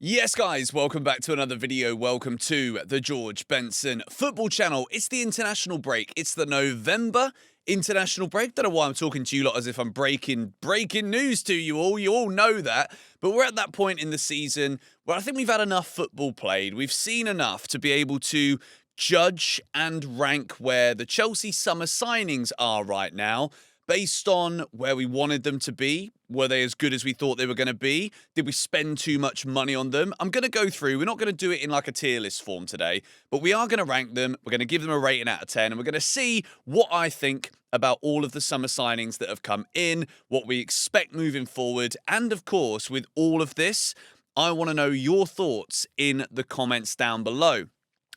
Yes, guys, welcome back to another video. Welcome to the George Benson Football Channel. It's the international break. It's the November international break. Don't know why I'm talking to you lot as if I'm breaking news to you all. You all know that. But we're at that point in the season where I think we've had enough football played. We've seen enough to be able to judge and rank where the Chelsea summer signings are right now, based on where we wanted them to be. Were they as good as we thought they were going to be? Did we spend too much money on them? I'm going to go through. We're not going to do it in like a tier list form today, but we are going to rank them. We're going to give them a rating out of 10, and we're going to see what I think about all of the summer signings that have come in, what we expect moving forward, and of course, with all of this, I want to know your thoughts in the comments down below.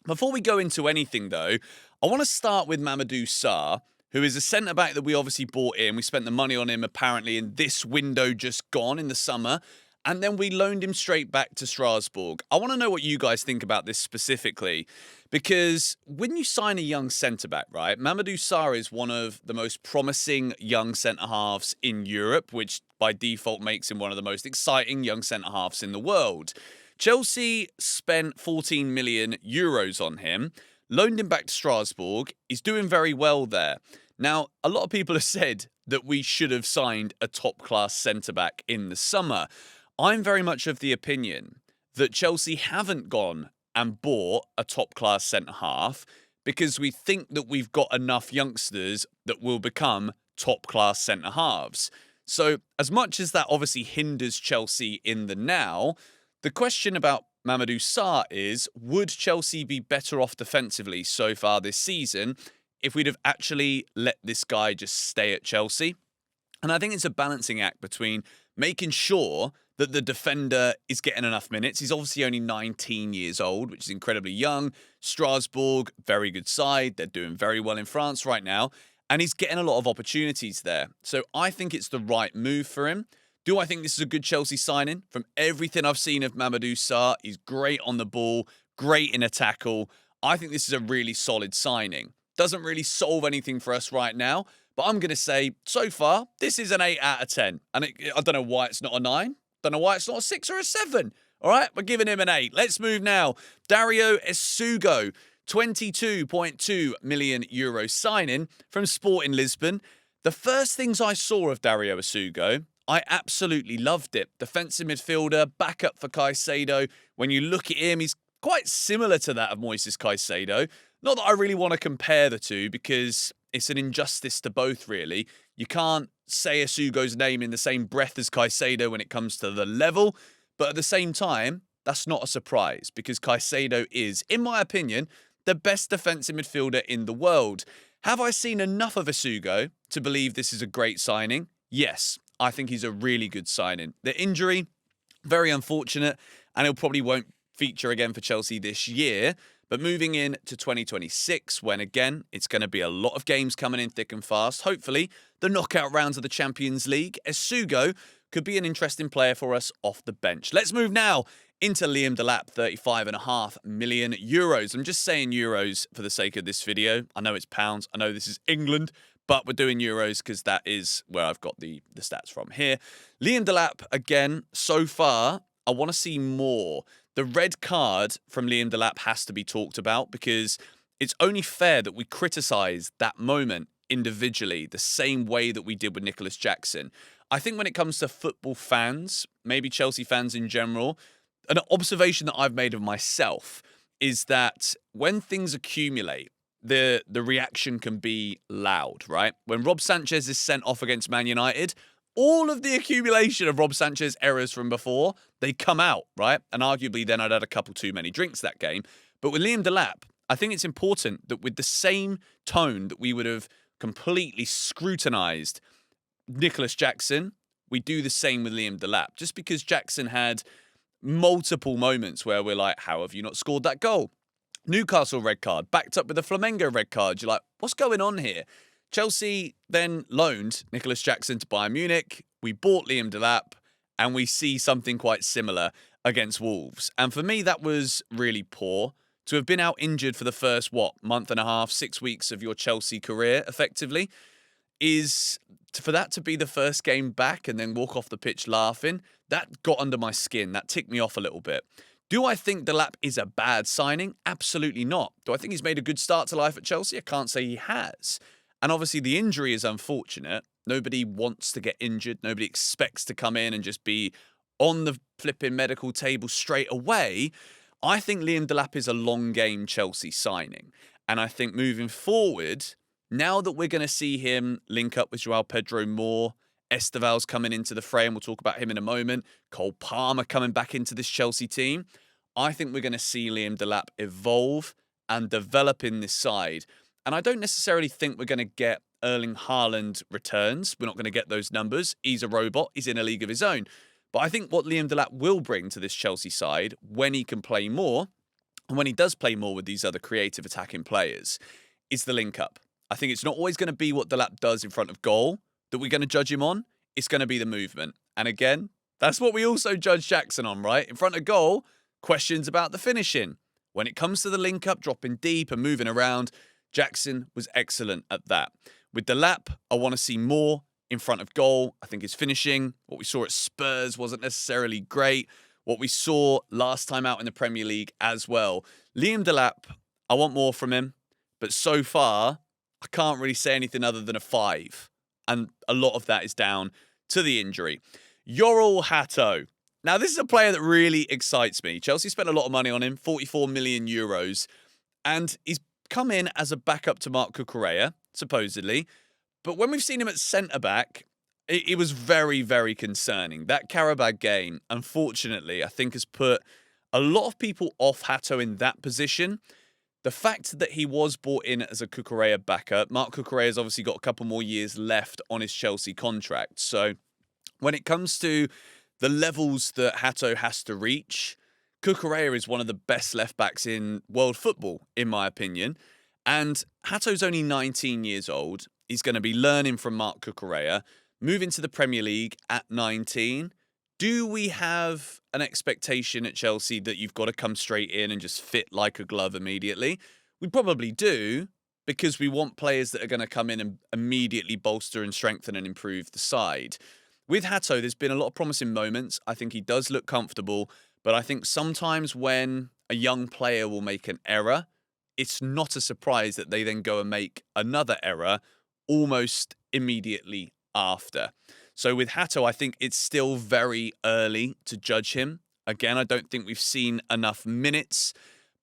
Before we go into anything, though, I want to start with Mamadou Sarr, who is a centre-back that we obviously bought in. We spent the money on him apparently in this window just gone in the summer, and then we loaned him straight back to Strasbourg. I want to know what you guys think about this specifically, because when you sign a young centre-back, right, Mamadou Sarr is one of the most promising young centre-halves in Europe, which by default makes him one of the most exciting young centre-halves in the world. Chelsea spent 14 million euros on him, loaned him back to Strasbourg. He's doing very well there. Now, a lot of people have said that we should have signed a top-class centre-back in the summer. I'm very much of the opinion that Chelsea haven't gone and bought a top-class centre-half because we think that we've got enough youngsters that will become top-class centre-halves. So, as much as that obviously hinders Chelsea in the now, the question about Mamadou Sarr is, would Chelsea be better off defensively so far this season if we'd have actually let this guy just stay at Chelsea? And I think it's a balancing act between making sure that the defender is getting enough minutes. He's obviously only 19 years old, which is incredibly young. Strasbourg, very good side. They're doing very well in France right now. And he's getting a lot of opportunities there. So I think it's the right move for him. Do I think this is a good Chelsea signing? From everything I've seen of Mamadou Sarr, he's great on the ball, great in a tackle. I think this is a really solid signing. Doesn't really solve anything for us right now, but I'm going to say, so far, this is an 8 out of 10. And I don't know why it's not a 9. Don't know why it's not a 6 or a 7. All right, we're giving him an 8. Let's move now. Dario Essugo, 22.2 million euro signing from Sporting Lisbon. The first things I saw of Dario Essugo, I absolutely loved it. Defensive midfielder, backup for Caicedo. When you look at him, he's quite similar to that of Moises Caicedo. Not that I really want to compare the two because it's an injustice to both, really. You can't say Essugo's name in the same breath as Caicedo when it comes to the level. But at the same time, that's not a surprise because Caicedo is, in my opinion, the best defensive midfielder in the world. Have I seen enough of Essugo to believe this is a great signing? Yes. I think he's a really good signing. The injury, very unfortunate, and he probably won't feature again for Chelsea this year. But moving in to 2026, when again, it's going to be a lot of games coming in thick and fast. Hopefully, the knockout rounds of the Champions League. Essugo could be an interesting player for us off the bench. Let's move now into Liam Delap, 35.5 million euros. I'm just saying euros for the sake of this video. I know it's pounds. I know this is England. But we're doing euros because that is where I've got the stats from here. Liam Delap, again, so far, I want to see more. The red card from Liam Delap has to be talked about because it's only fair that we criticise that moment individually the same way that we did with Nicholas Jackson. I think when it comes to football fans, maybe Chelsea fans in general, an observation that I've made of myself is that when things accumulate, the reaction can be loud, right? When Rob Sanchez is sent off against Man United, all of the accumulation of Rob Sanchez errors from before, they come out, right? And arguably then I'd had a couple too many drinks that game. But with Liam Delap, I think it's important that with the same tone that we would have completely scrutinised Nicholas Jackson, we do the same with Liam Delap. Just because Jackson had multiple moments where we're like, how have you not scored that goal? Newcastle red card, backed up with a Flamengo red card. You're like, what's going on here? Chelsea then loaned Nicholas Jackson to Bayern Munich. We bought Liam Delap, and we see something quite similar against Wolves. And for me, that was really poor. To have been out injured for the first, month and a half, 6 weeks of your Chelsea career, effectively, is for that to be the first game back and then walk off the pitch laughing, that got under my skin. That ticked me off a little bit. Do I think Delap is a bad signing? Absolutely not. Do I think he's made a good start to life at Chelsea? I can't say he has. And obviously the injury is unfortunate. Nobody wants to get injured. Nobody expects to come in and just be on the flipping medical table straight away. I think Liam Delap is a long game Chelsea signing. And I think moving forward, now that we're going to see him link up with Joao Pedro more, Estevao's coming into the fray, and we'll talk about him in a moment. Cole Palmer coming back into this Chelsea team. I think we're going to see Liam Delap evolve and develop in this side. And I don't necessarily think we're going to get Erling Haaland returns. We're not going to get those numbers. He's a robot. He's in a league of his own. But I think what Liam Delap will bring to this Chelsea side when he can play more, and when he does play more with these other creative attacking players, is the link-up. I think it's not always going to be what Delap does in front of goal that we're going to judge him on. It's going to be the movement. And again, that's what we also judge Jackson on, right? In front of goal, questions about the finishing. When it comes to the link-up, dropping deep and moving around, Jackson was excellent at that. With Delap, I want to see more in front of goal. I think his finishing, what we saw at Spurs wasn't necessarily great. What we saw last time out in the Premier League as well. Liam Delap, I want more from him. But so far, I can't really say anything other than a 5. And a lot of that is down to the injury. Yural Hatau. Now, this is a player that really excites me. Chelsea spent a lot of money on him, 44 million euros. And he's come in as a backup to Marc Cucurella, supposedly. But when we've seen him at centre-back, it was very, very concerning. That Karabag game, unfortunately, I think has put a lot of people off Hatau in that position. The fact that he was brought in as a Cucurella backup, Marc Cucurella has obviously got a couple more years left on his Chelsea contract. So when it comes to the levels that Hatau has to reach, Cucurella is one of the best left-backs in world football, in my opinion. And Hatau's only 19 years old. He's going to be learning from Marc Cucurella, moving to the Premier League at 19. Do we have an expectation at Chelsea that you've got to come straight in and just fit like a glove immediately? We probably do, because we want players that are going to come in and immediately bolster and strengthen and improve the side. With Hatau, there's been a lot of promising moments. I think he does look comfortable, but I think sometimes when a young player will make an error, it's not a surprise that they then go and make another error almost immediately after. So with Hatau, I think it's still very early to judge him. Again, I don't think we've seen enough minutes,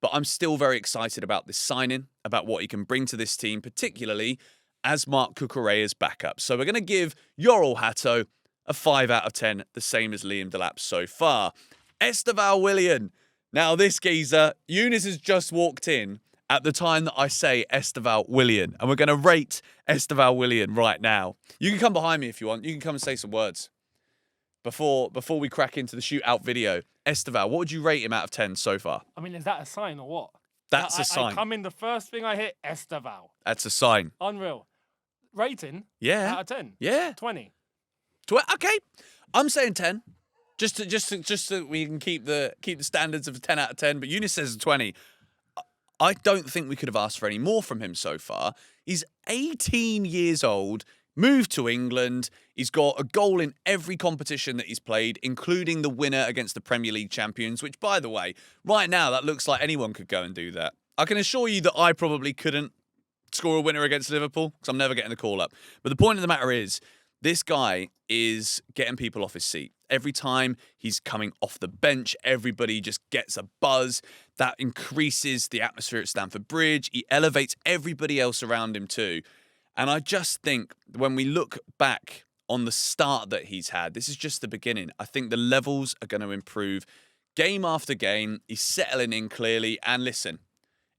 but I'm still very excited about this signing, about what he can bring to this team, particularly as Marc Cucurella's backup. So we're going to give Yural Hatau a 5 out of 10, the same as Liam Delap so far. Estevao Willian. Now this geezer, Eunice has just walked in at the time that I say Estevao Willian. And we're going to rate Estevao Willian right now. You can come behind me if you want. You can come and say some words. Before we crack into the shootout video, Estevao, what would you rate him out of 10 so far? I mean, is that a sign or what? That's a sign. I come in, the first thing I hit, Estevao. That's a sign. Unreal. Rating? Yeah. Out of 10? Yeah. 20. Okay. I'm saying 10. Just so we can keep the standards of a 10 out of 10. But Eunice says 20. I don't think we could have asked for any more from him so far. He's 18 years old, moved to England. He's got a goal in every competition that he's played, including the winner against the Premier League champions, which, by the way, right now, that looks like anyone could go and do that. I can assure you that I probably couldn't score a winner against Liverpool because I'm never getting the call up. But the point of the matter is, this guy is getting people off his seat. Every time he's coming off the bench, everybody just gets a buzz. That increases the atmosphere at Stamford Bridge. He elevates everybody else around him too. And I just think when we look back on the start that he's had, this is just the beginning. I think the levels are going to improve game after game. He's settling in clearly. And listen,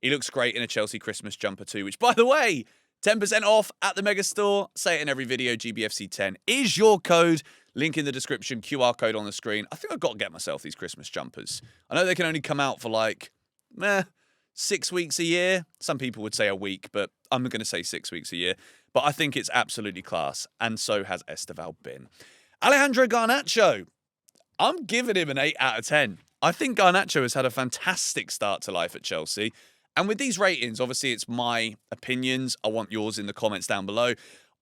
he looks great in a Chelsea Christmas jumper too, which, by the way, 10% off at the Mega Store. Say it in every video, GBFC10 is your code. Link in the description, QR code on the screen. I think I've got to get myself these Christmas jumpers. I know they can only come out for like, 6 weeks a year. Some people would say a week, but I'm going to say 6 weeks a year. But I think it's absolutely class, and so has Estevao been. Alejandro Garnacho. I'm giving him an 8 out of 10. I think Garnacho has had a fantastic start to life at Chelsea. And with these ratings, obviously it's my opinions. I want yours in the comments down below.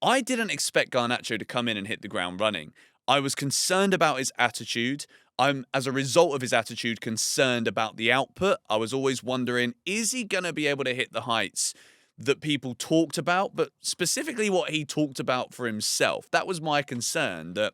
I didn't expect Garnacho to come in and hit the ground running. I was concerned about his attitude. I'm, as a result of his attitude, concerned about the output. I was always wondering, is he going to be able to hit the heights that people talked about, but specifically what he talked about for himself? That was my concern, that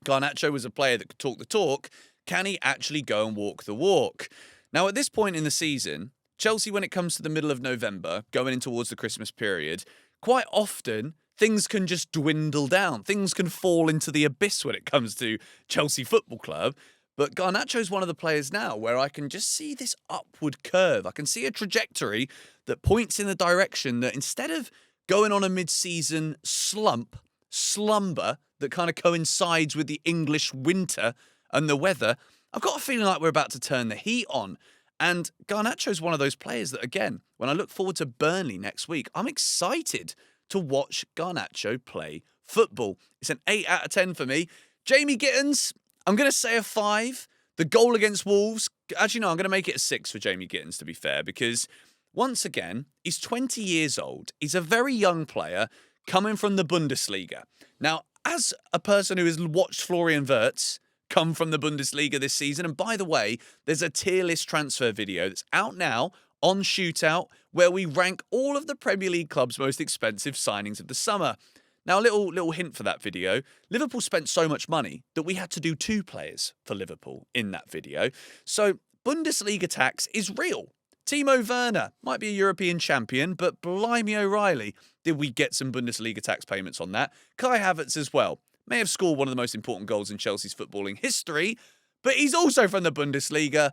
Garnacho was a player that could talk the talk. Can he actually go and walk the walk? Now, at this point in the season, Chelsea, when it comes to the middle of November, going in towards the Christmas period, quite often things can just dwindle down. Things can fall into the abyss when it comes to Chelsea Football Club. But Garnacho's one of the players now where I can just see this upward curve. I can see a trajectory that points in the direction that instead of going on a mid-season slumber that kind of coincides with the English winter and the weather, I've got a feeling like we're about to turn the heat on. And Garnacho's one of those players that, again, when I look forward to Burnley next week, I'm excited to watch Garnacho play football. It's an 8 out of 10 for me. Jamie Gittens, I'm going to say a 5. The goal against Wolves, actually, no, I'm going to make it a 6 for Jamie Gittens, to be fair, because once again, he's 20 years old. He's a very young player coming from the Bundesliga. Now, as a person who has watched Florian Wirtz come from the Bundesliga this season, and by the way, there's a tier list transfer video that's out now on Shootout where we rank all of the Premier League clubs' most expensive signings of the summer. Now, a little hint for that video. Liverpool spent so much money that we had to do 2 players for Liverpool in that video. So Bundesliga tax is real. Timo Werner might be a European champion, but blimey O'Reilly, did we get some Bundesliga tax payments on that? Kai Havertz as well. May have scored one of the most important goals in Chelsea's footballing history, but he's also from the Bundesliga,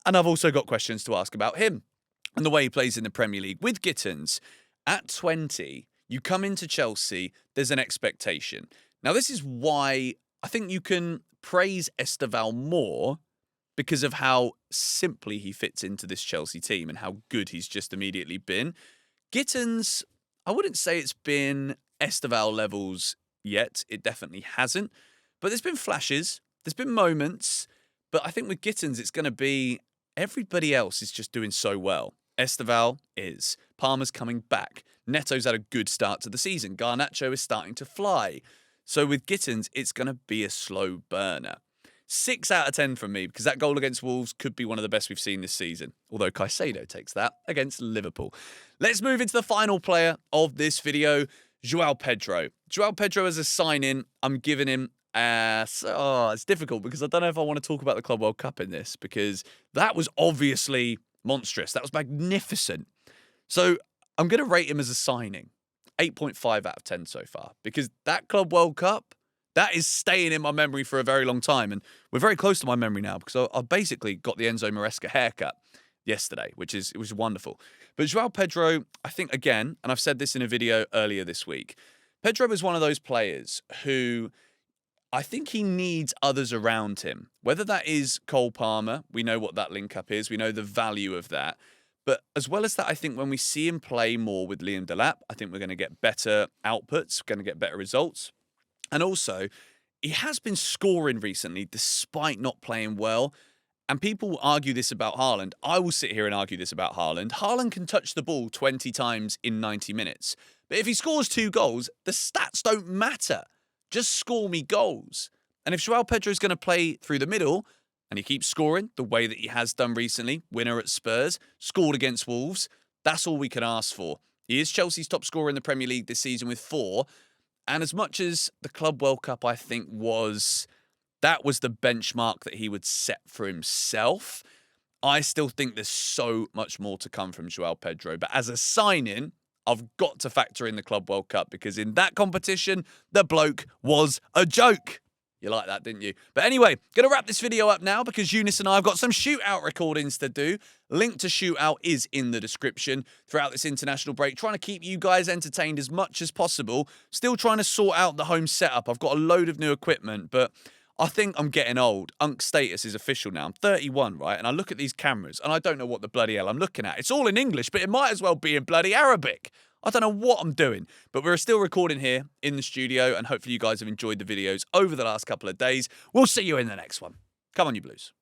and I've also got questions to ask about him and the way he plays in the Premier League. With Gittens, at 20, you come into Chelsea, there's an expectation. Now, this is why I think you can praise Estevao more because of how simply he fits into this Chelsea team and how good he's just immediately been. Gittens, I wouldn't say it's been Estevao levels yet. It definitely hasn't. But there's been flashes. There's been moments. But I think with Gittens, it's going to be everybody else is just doing so well. Estevao is. Palmer's coming back. Neto's had a good start to the season. Garnacho is starting to fly. So with Gittens, it's going to be a slow burner. 6 out of 10 from me, because that goal against Wolves could be one of the best we've seen this season. Although Caicedo takes that against Liverpool. Let's move into the final player of this video, Joao Pedro. Joao Pedro as a sign-in, I'm giving him it's difficult because I don't know if I want to talk about the Club World Cup in this, because that was obviously monstrous. That was magnificent. So I'm going to rate him as a signing. 8.5 out of 10 so far, because that Club World Cup, that is staying in my memory for a very long time. And we're very close to my memory now, because I basically got the Enzo Maresca haircut yesterday, it was wonderful. But Joao Pedro, I think, again, and I've said this in a video earlier this week, Pedro is one of those players who I think he needs others around him. Whether that is Cole Palmer, we know what that link-up is. We know the value of that. But as well as that, I think when we see him play more with Liam Delap, I think we're going to get better outputs, going to get better results. And also, he has been scoring recently despite not playing well. And people will argue this about Haaland. I will sit here and argue this about Haaland. Haaland can touch the ball 20 times in 90 minutes. But if he scores 2 goals, the stats don't matter. Just score me goals. And if Joao Pedro is going to play through the middle, and he keeps scoring the way that he has done recently, winner at Spurs, scored against Wolves, that's all we can ask for. He is Chelsea's top scorer in the Premier League this season with 4. And as much as the Club World Cup, I think, that was the benchmark that he would set for himself, I still think there's so much more to come from Joao Pedro. But as a sign-in, I've got to factor in the Club World Cup, because in that competition, the bloke was a joke. You like that, didn't you? But anyway, going to wrap this video up now, because Eunice and I have got some Shootout recordings to do. Link to Shootout is in the description throughout this international break. Trying to keep you guys entertained as much as possible. Still trying to sort out the home setup. I've got a load of new equipment, but I think I'm getting old. Unk status is official now. I'm 31, right? And I look at these cameras, and I don't know what the bloody hell I'm looking at. It's all in English, but it might as well be in bloody Arabic. I don't know what I'm doing, but we're still recording here in the studio, and hopefully you guys have enjoyed the videos over the last couple of days. We'll see you in the next one. Come on, you Blues.